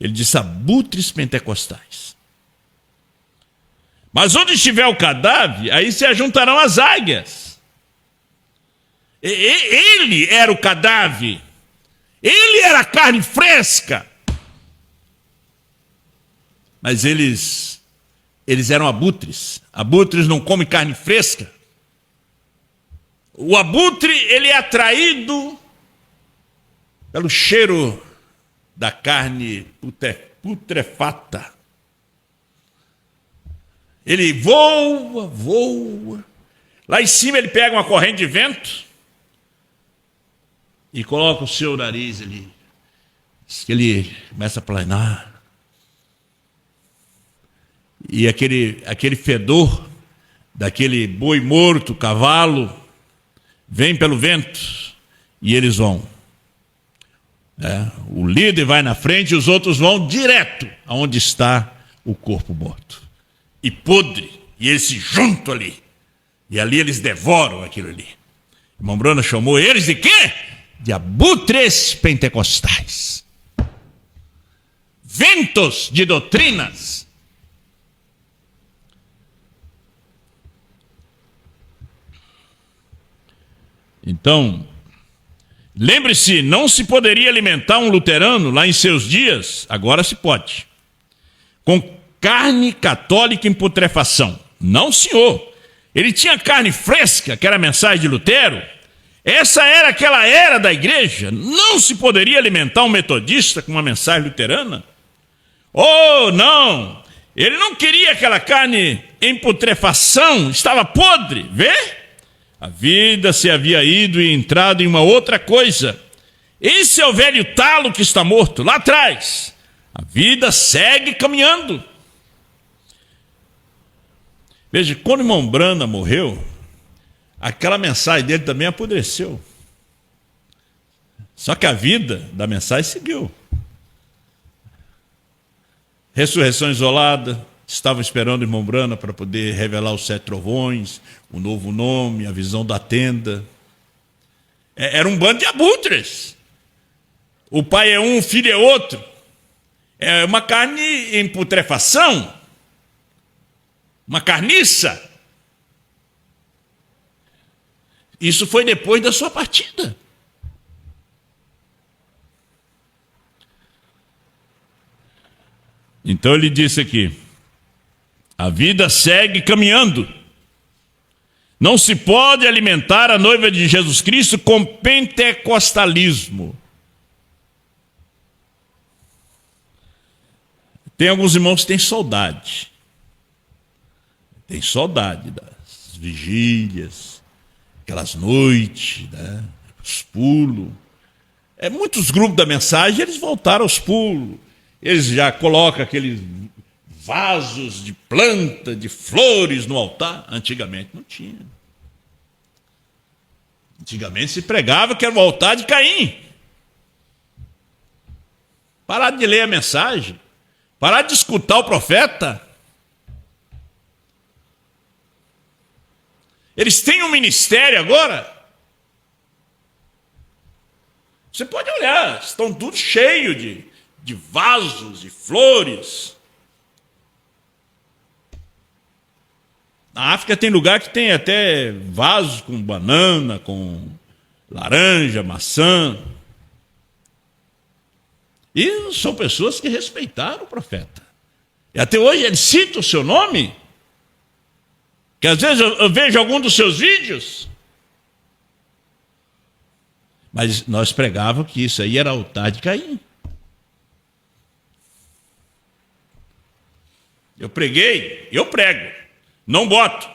S2: ele disse abutres pentecostais. Mas onde estiver o cadáver, aí se ajuntarão as águias. Ele era o cadáver. Ele era a carne fresca. Mas eles eram abutres. Abutres não comem carne fresca. O abutre, ele é atraído pelo cheiro da carne putrefata. Ele voa. Lá em cima ele pega uma corrente de vento e coloca o seu nariz ali. Ele começa a planar. E aquele fedor daquele boi morto, cavalo, vem pelo vento e eles vão. O líder vai na frente e os outros vão direto aonde está o corpo morto. E podre, e eles se juntam ali. E ali eles devoram aquilo ali. O irmão Brano chamou eles de quê? De abutres pentecostais. Ventos de doutrinas. Então, lembre-se, não se poderia alimentar um luterano lá em seus dias, agora se pode, com carne católica em putrefação. Não, senhor. Ele tinha carne fresca, que era a mensagem de Lutero. Essa era aquela era da igreja. Não se poderia alimentar um metodista com uma mensagem luterana. Oh, não. Ele não queria aquela carne em putrefação, estava podre. Vê? A vida se havia ido e entrado em uma outra coisa. Esse é o velho talo que está morto lá atrás. A vida segue caminhando. Veja, quando o irmão Brana morreu, aquela mensagem dele também apodreceu. Só que a vida da mensagem seguiu. Ressurreição isolada, estavam esperando o irmão Brana para poder revelar os 7 trovões, o novo nome, a visão da tenda. Era um bando de abutres. O pai é um, o filho é outro. É uma carne em putrefação. Uma carniça. Isso foi depois da sua partida. Então ele disse aqui: a vida segue caminhando. Não se pode alimentar a noiva de Jesus Cristo com pentecostalismo. Tem alguns irmãos que têm saudade. Tem saudade das vigílias, aquelas noites, né? Os pulos. Muitos grupos da mensagem, eles voltaram aos pulos. Eles já colocam aqueles vasos de planta, de flores no altar. Antigamente não tinha. Antigamente se pregava que era o altar de Caim. Parar de ler a mensagem. Parar de escutar o profeta. Eles têm um ministério agora. Você pode olhar, estão tudo cheio de vasos e flores. Na África tem lugar que tem até vasos com banana, com laranja, maçã. E são pessoas que respeitaram o profeta. E até hoje ele cita o seu nome. Que às vezes eu vejo algum dos seus vídeos. Mas nós pregávamos que isso aí era altar de Caim. Eu prego. Não boto.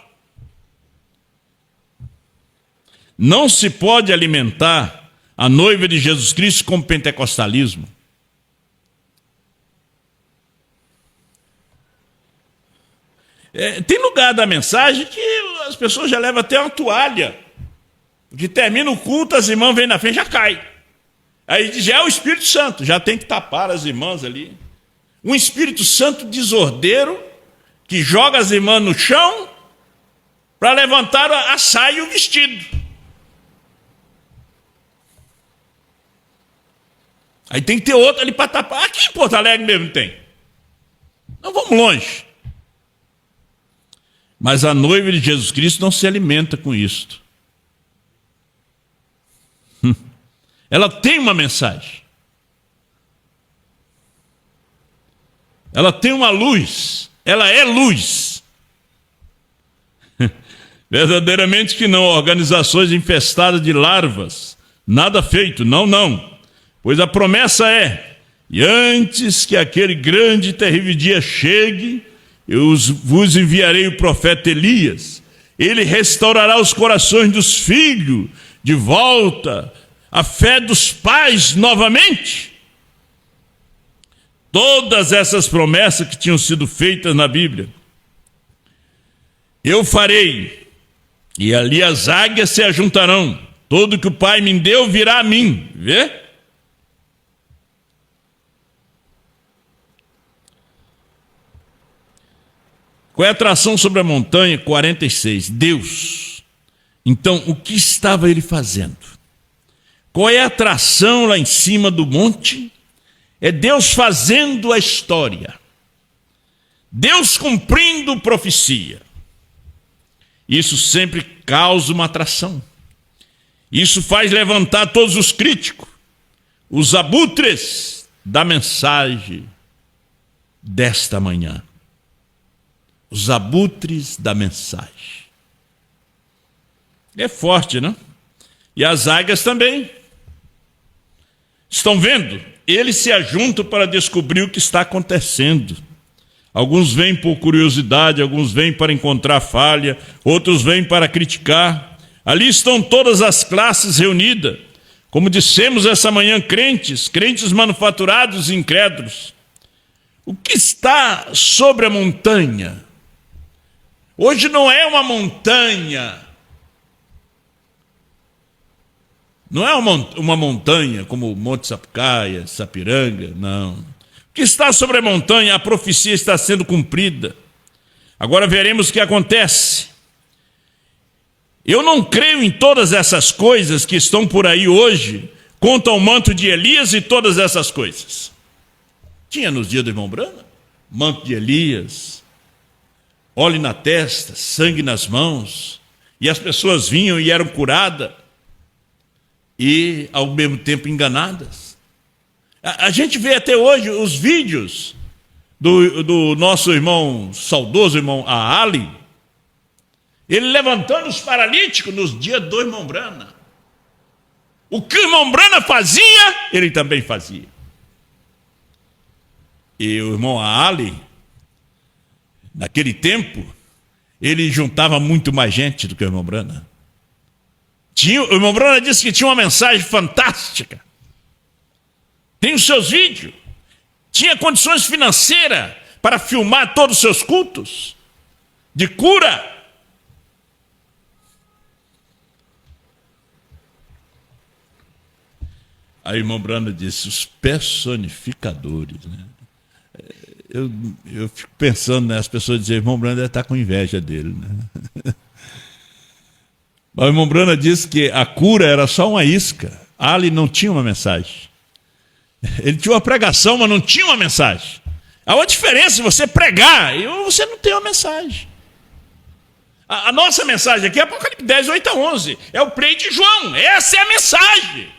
S2: Não se pode alimentar a noiva de Jesus Cristo com pentecostalismo. Tem lugar da mensagem que as pessoas já levam até uma toalha. Que termina o culto, as irmãs vêm na frente, já cai. Aí diz, já é o Espírito Santo, já tem que tapar as irmãs ali. Um Espírito Santo desordeiro, que joga as irmãs no chão, para levantar a saia e o vestido. Aí tem que ter outro ali para tapar. Aqui em Porto Alegre mesmo tem. Não vamos longe. Mas a noiva de Jesus Cristo não se alimenta com isto. Ela tem uma mensagem. Ela tem uma luz. Ela é luz. Verdadeiramente que não. Organizações infestadas de larvas. Nada feito. Não. Pois a promessa é: e antes que aquele grande e terrível dia chegue, eu vos enviarei o profeta Elias. Ele restaurará os corações dos filhos de volta, a fé dos pais novamente. Todas essas promessas que tinham sido feitas na Bíblia. Eu farei, e ali as águias se ajuntarão. Tudo que o Pai me deu virá a mim. Vê? Qual é a atração sobre a montanha? 46. Deus. Então, o que estava ele fazendo? Qual é a atração lá em cima do monte? É Deus fazendo a história. Deus cumprindo profecia. Isso sempre causa uma atração. Isso faz levantar todos os críticos, os abutres da mensagem desta manhã. Os abutres da mensagem. É forte, não? E as águias também. Estão vendo? Eles se ajuntam para descobrir o que está acontecendo. Alguns vêm por curiosidade, alguns vêm para encontrar falha, outros vêm para criticar. Ali estão todas as classes reunidas. Como dissemos essa manhã, crentes manufaturados e incrédulos. O que está sobre a montanha? Hoje não é uma montanha. Não é uma montanha como o Monte Sapucaia, Sapiranga, não. O que está sobre a montanha, a profecia está sendo cumprida. Agora veremos o que acontece. Eu não creio em todas essas coisas que estão por aí hoje, quanto ao manto de Elias e todas essas coisas. Tinha nos dias do irmão Brana, manto de Elias, óleo na testa, sangue nas mãos, e as pessoas vinham e eram curadas, e ao mesmo tempo enganadas. A gente vê até hoje os vídeos do nosso irmão, saudoso irmão Ali, ele levantando os paralíticos nos dias do irmão Brana. O que o irmão Brana fazia, ele também fazia. E o irmão Ali, naquele tempo, ele juntava muito mais gente do que o irmão Brana. O irmão Brana disse que tinha uma mensagem fantástica. Tem os seus vídeos. Tinha condições financeiras para filmar todos os seus cultos de cura. Aí o irmão Brana disse, os personificadores, né? Eu fico pensando, né? As pessoas dizem, irmão Brana deve estar com inveja dele, né? O irmão Brana disse que a cura era só uma isca. Ali não tinha uma mensagem. Ele tinha uma pregação, mas não tinha uma mensagem. Há uma diferença de você pregar e você não tem uma mensagem. A nossa mensagem aqui é Apocalipse 10, 8 a 11. É o preio de João. Essa é a mensagem.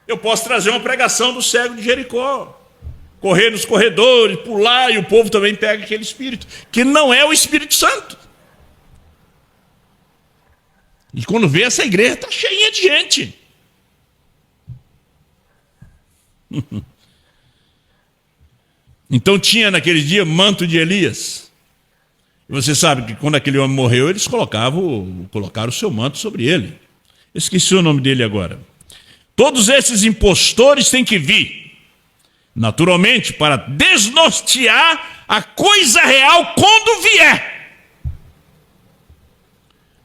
S2: Eu posso trazer uma pregação do cego de Jericó. Correr nos corredores, pular, e o povo também pega aquele espírito, que não é o Espírito Santo. E quando vê, essa igreja está cheia de gente. Então tinha naquele dia manto de Elias. E você sabe que quando aquele homem morreu, eles colocaram o seu manto sobre ele. Esqueci o nome dele agora. Todos esses impostores têm que vir, naturalmente, para desnortear a coisa real quando vier.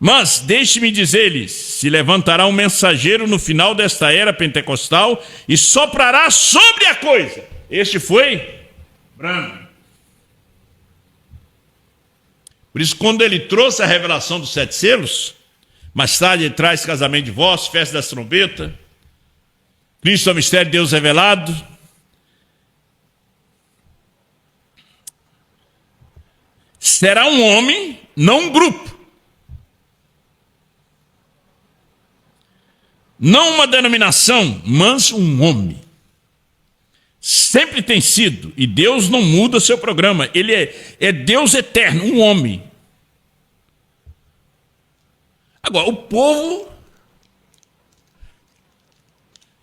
S2: Mas, deixe-me dizer-lhes, se levantará um mensageiro no final desta era pentecostal e soprará sobre a coisa. Este foi Branham. Por isso, quando ele trouxe a revelação dos 7 selos, mais tarde ele traz casamento de vós, festa das trombetas, Cristo é o mistério de Deus revelado. Será um homem, não um grupo. Não uma denominação, mas um homem. Sempre tem sido, e Deus não muda seu programa. Ele é Deus eterno, um homem. Agora, o povo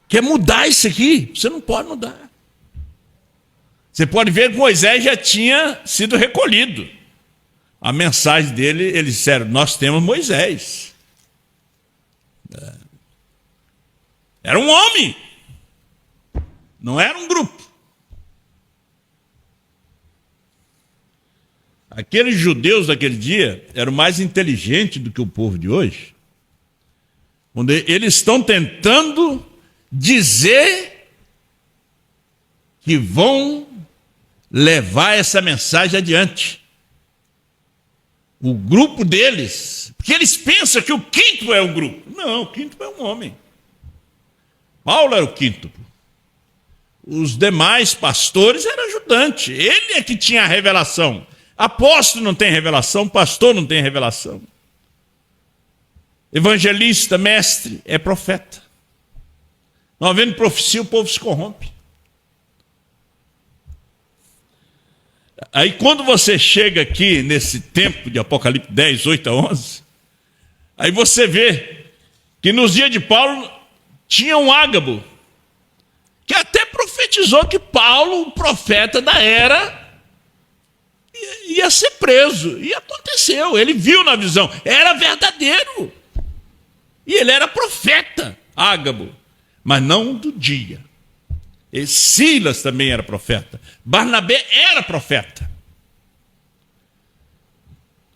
S2: quer mudar isso aqui. Você não pode mudar. Você pode ver que Moisés já tinha sido recolhido. A mensagem dele, eles disseram, nós temos Moisés. Era um homem. Não era um grupo. Aqueles judeus daquele dia eram mais inteligentes do que o povo de hoje. Quando eles estão tentando dizer que vão levar essa mensagem adiante. O grupo deles, porque eles pensam que o quinto é um grupo. Não, o quinto é um homem. Paulo era o quinto. Os demais pastores eram ajudantes. Ele é que tinha a revelação. Apóstolo não tem revelação, pastor não tem revelação. Evangelista, mestre, é profeta. Não havendo profecia, o povo se corrompe. Aí quando você chega aqui nesse tempo de Apocalipse 10, 8 a 11, aí você vê que nos dias de Paulo tinha um Ágabo, que até profetizou que Paulo, o profeta da era, ia ser preso. E aconteceu, ele viu na visão, era verdadeiro. E ele era profeta, Ágabo, mas não do dia. E Silas também era profeta. Barnabé era profeta.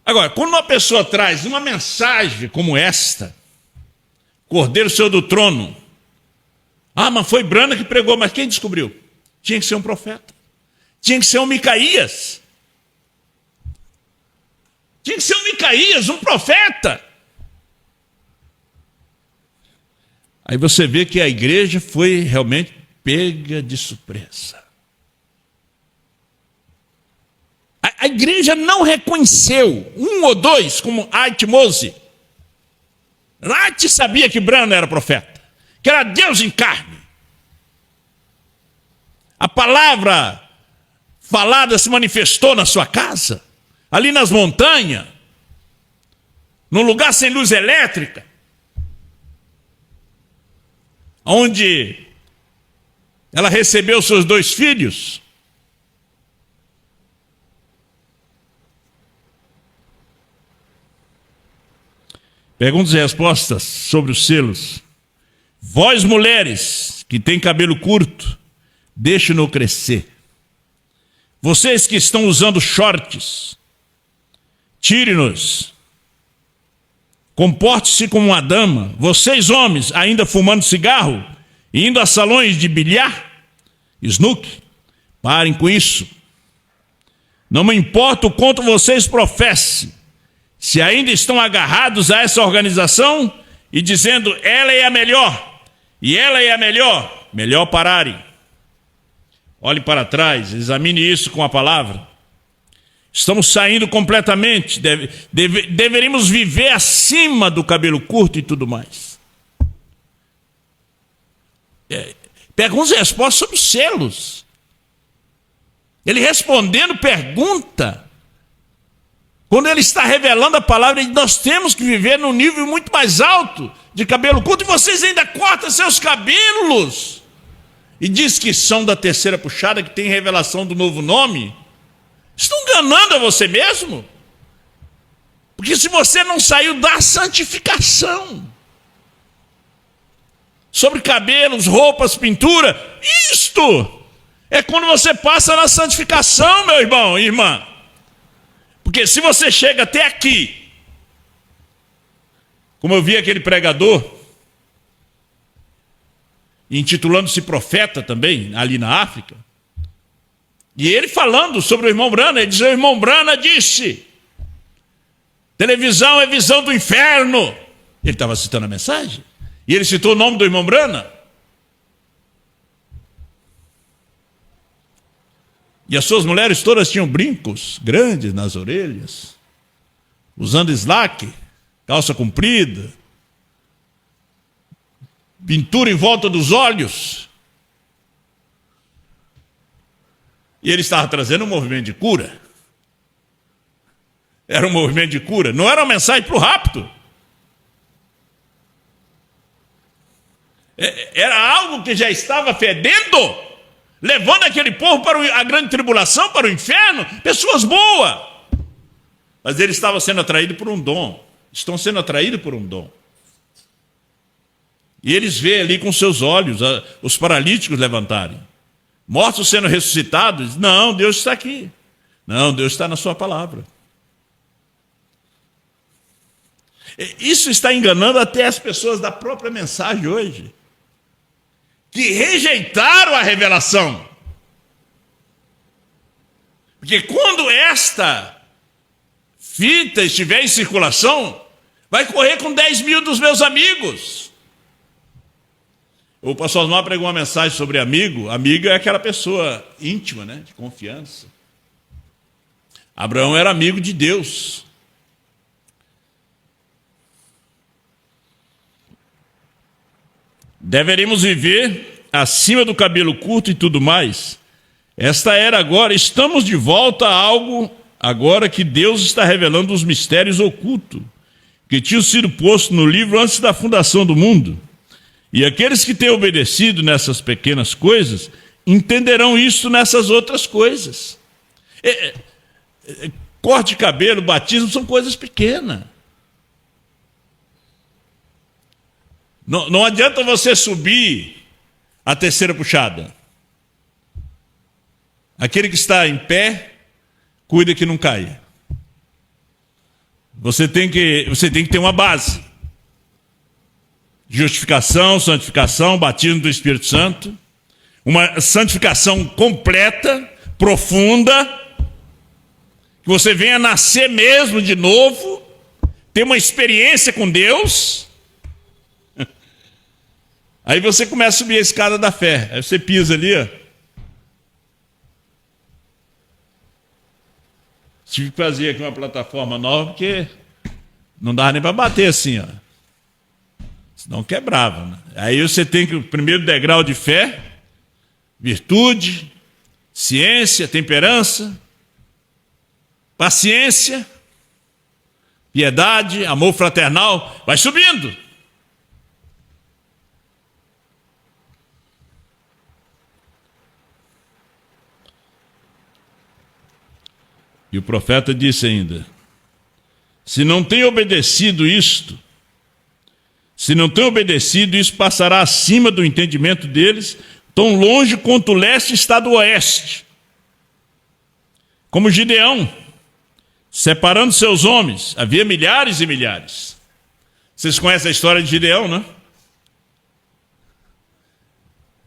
S2: Agora, quando uma pessoa traz uma mensagem como esta, Cordeiro Senhor do Trono, mas foi Branham que pregou, mas quem descobriu? Tinha que ser um profeta. Tinha que ser um Micaías. Tinha que ser um Micaías, um profeta. Aí você vê que a igreja foi realmente pega de surpresa. A igreja não reconheceu um ou dois, como Ait Mose. Ait sabia que Branham era profeta, que era Deus em carne. A palavra falada se manifestou na sua casa, ali nas montanhas, num lugar sem luz elétrica, onde ela recebeu seus 2 filhos. Perguntas e respostas sobre os selos. Vós, mulheres, que têm cabelo curto, deixe-no crescer. Vocês que estão usando shorts, tire-nos. Comporte-se como uma dama. Vocês, homens, ainda fumando cigarro, e indo a salões de bilhar, snooker, parem com isso. Não me importa o quanto vocês professem se ainda estão agarrados a essa organização e dizendo, ela é a melhor, e ela é a melhor, melhor pararem. Olhe para trás, examine isso com a palavra. Estamos saindo completamente, deveríamos viver acima do cabelo curto e tudo mais. Perguntas e respostas sobre os selos. Ele respondendo pergunta. Quando ele está revelando a palavra, nós temos que viver num nível muito mais alto de cabelo curto, e vocês ainda cortam seus cabelos. E diz que são da terceira puxada, que tem revelação do novo nome. Estão enganando a você mesmo. Porque se você não saiu da santificação, sobre cabelos, roupas, pintura, isto é quando você passa na santificação, meu irmão e irmã. Porque se você chega até aqui, como eu vi aquele pregador, intitulando-se profeta também, ali na África, e ele falando sobre o irmão Brana, ele diz, o irmão Brana disse, televisão é visão do inferno. Ele estava citando a mensagem, e ele citou o nome do irmão Brana. E as suas mulheres todas tinham brincos grandes nas orelhas, usando slack, calça comprida, pintura em volta dos olhos. E ele estava trazendo um movimento de cura. Era um movimento de cura, não era uma mensagem para o rapto. Era algo que já estava fedendo, levando aquele povo para a grande tribulação, para o inferno, pessoas boas. Mas ele estava sendo atraído por um dom. Estão sendo atraídos por um dom. E eles veem ali com seus olhos os paralíticos levantarem. Mortos sendo ressuscitados. Não, Deus está aqui. Não, Deus está na sua palavra. Isso está enganando até as pessoas da própria mensagem hoje, que rejeitaram a revelação. Porque quando esta fita estiver em circulação, vai correr com 10 mil dos meus amigos. O pastor Osmar pregou uma mensagem sobre amigo. Amigo é aquela pessoa íntima, né, de confiança. Abraão era amigo de Deus. Deveríamos viver acima do cabelo curto e tudo mais. Esta era agora, estamos de volta a algo agora que Deus está revelando os mistérios ocultos, que tinham sido postos no livro antes da fundação do mundo. E aqueles que têm obedecido nessas pequenas coisas, entenderão isso nessas outras coisas. Corte de cabelo, batismo, são coisas pequenas. Não adianta você subir a terceira puxada. Aquele que está em pé, cuida que não caia. Você tem que ter uma base. Justificação, santificação, batismo do Espírito Santo. Uma santificação completa, profunda. Que você venha nascer mesmo de novo. Ter uma experiência com Deus. Aí você começa a subir a escada da fé. Aí você pisa ali, ó. Tive que fazer aqui uma plataforma nova, porque não dava nem para bater assim, ó. Senão quebrava, né? Aí você tem que, o primeiro degrau de fé, virtude, ciência, temperança, paciência, piedade, amor fraternal, vai subindo. E o profeta disse ainda, se não tem obedecido isto, isso passará acima do entendimento deles, tão longe quanto o leste está do oeste. Como Gideão, separando seus homens, havia milhares e milhares. Vocês conhecem a história de Gideão, né?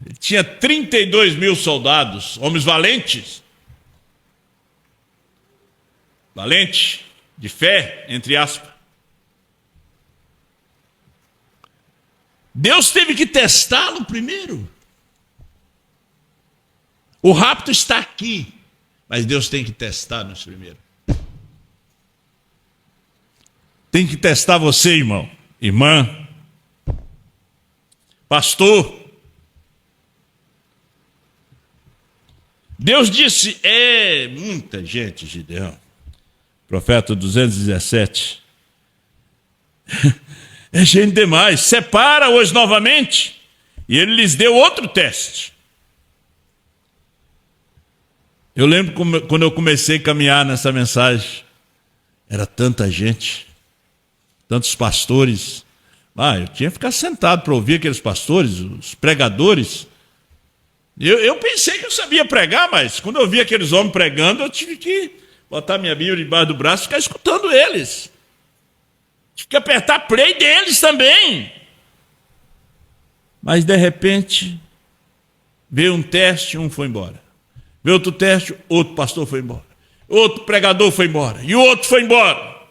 S2: Ele tinha 32 mil soldados, homens valentes. Valente. de fé, entre aspas. Deus teve que testá-lo primeiro. O rapto está aqui, mas Deus tem que testar-nos primeiro. Tem que testar você, irmão, irmã, pastor. Deus disse, muita gente, Gideão. Profeta 217. É gente demais. Separa-os novamente. E ele lhes deu outro teste. Eu lembro quando eu comecei a caminhar nessa mensagem. Era tanta gente. Tantos pastores. Eu tinha que ficar sentado para ouvir aqueles pastores, os pregadores. Eu pensei que eu sabia pregar, mas quando eu vi aqueles homens pregando, eu tive que botar minha Bíblia debaixo do braço e ficar escutando eles. Tive que apertar play deles também. Mas de repente, veio um teste, um foi embora. Veio outro teste, outro pastor foi embora. Outro pregador foi embora. E o outro foi embora.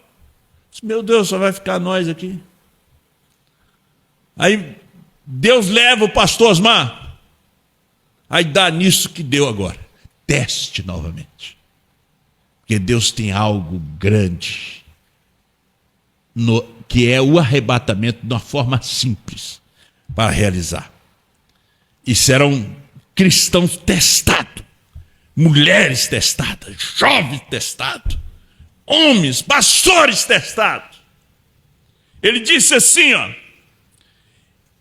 S2: Disse, meu Deus, só vai ficar nós aqui. Aí Deus leva o pastor Osmar. Aí dá nisso que deu agora. Teste novamente. Porque Deus tem algo grande. Que é o arrebatamento de uma forma simples para realizar. E serão cristãos testados. Mulheres testadas. Jovens testados. Homens, pastores testados. Ele disse assim,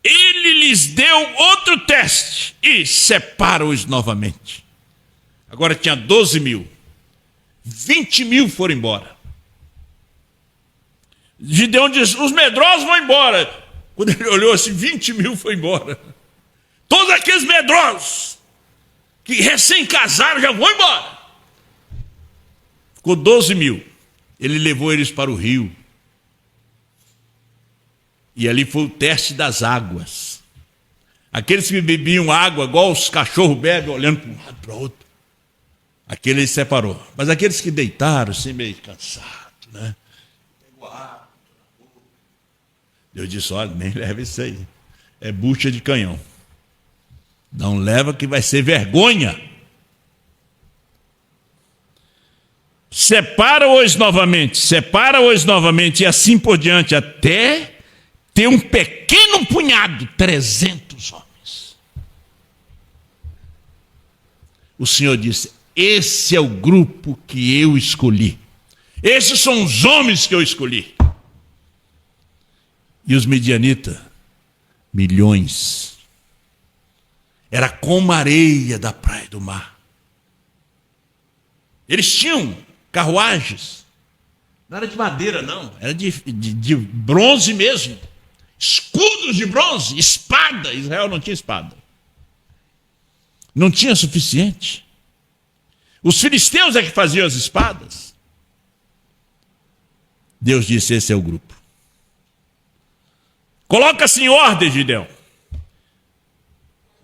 S2: ele lhes deu outro teste e separa-os novamente. Agora tinha 12 mil. 20 mil foram embora. Gideão disse, os medrosos vão embora. Quando ele olhou assim, 20 mil foi embora. Todos aqueles medrosos que recém-casaram já vão embora. Ficou 12 mil. Ele levou eles para o rio. E ali foi o teste das águas. Aqueles que bebiam água, igual os cachorros bebem, olhando para um lado para o outro. Aquele ele separou. Mas aqueles que deitaram, assim, meio cansados, né? Pegou água. Deus disse, olha, nem leva isso aí. É bucha de canhão. Não leva que vai ser vergonha. Separa-os novamente, e assim por diante, até ter um pequeno punhado, 300 homens. O Senhor disse, esse é o grupo que eu escolhi. Esses são os homens que eu escolhi. E os midianitas, milhões. Era como a areia da praia do mar. Eles tinham carruagens. Não era de madeira, não. Era de bronze mesmo. Escudos de bronze, espada. Israel não tinha espada. Não tinha suficiente. Os filisteus é que faziam as espadas. Deus disse, esse é o grupo. Coloca-se em ordem, Gideão.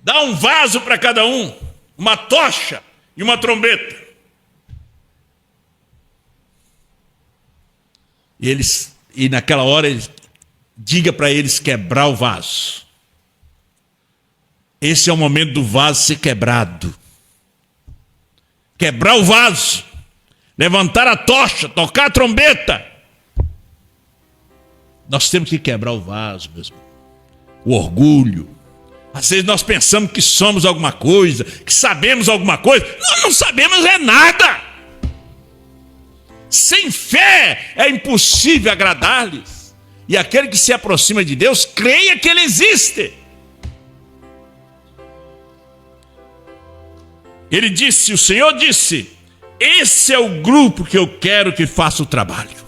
S2: Dá um vaso para cada um, uma tocha e uma trombeta. E naquela hora, diga para eles quebrar o vaso. Esse é o momento do vaso ser quebrado. Quebrar o vaso. Levantar a tocha, tocar a trombeta. Nós temos que quebrar o vaso, mesmo. O orgulho. Às vezes nós pensamos que somos alguma coisa, que sabemos alguma coisa. Nós não sabemos nada. Sem fé é impossível agradar-lhes. E aquele que se aproxima de Deus, creia que Ele existe. Ele disse, o Senhor disse, esse é o grupo que eu quero que faça o trabalho.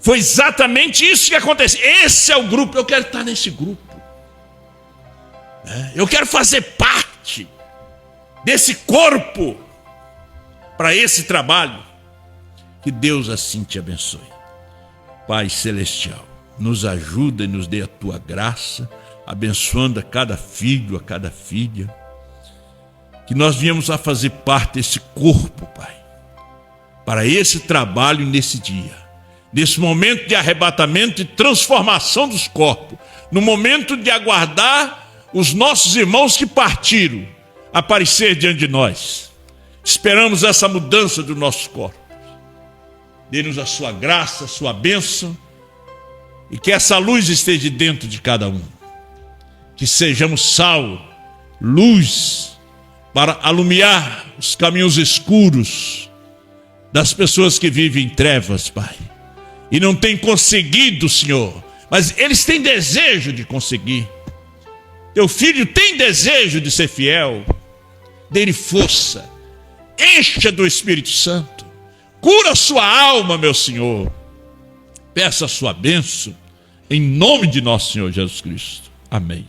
S2: Foi exatamente isso que aconteceu. Esse é o grupo, eu quero estar nesse grupo. Eu quero fazer parte desse corpo para esse trabalho. Que Deus assim te abençoe. Pai Celestial, nos ajuda e nos dê a tua graça, abençoando a cada filho, a cada filha. Que nós viemos a fazer parte desse corpo, Pai, para esse trabalho nesse dia, nesse momento de arrebatamento e transformação dos corpos, no momento de aguardar os nossos irmãos que partiram aparecer diante de nós. Esperamos essa mudança dos nossos corpos. Dê-nos a sua graça, a sua bênção, e que essa luz esteja dentro de cada um. Que sejamos sal, luz, para alumiar os caminhos escuros das pessoas que vivem em trevas, Pai. E não têm conseguido, Senhor, mas eles têm desejo de conseguir. Teu filho tem desejo de ser fiel. Dê-lhe força, encha do Espírito Santo, cura a sua alma, meu Senhor. Peça a sua bênção, em nome de nosso Senhor Jesus Cristo. Amém.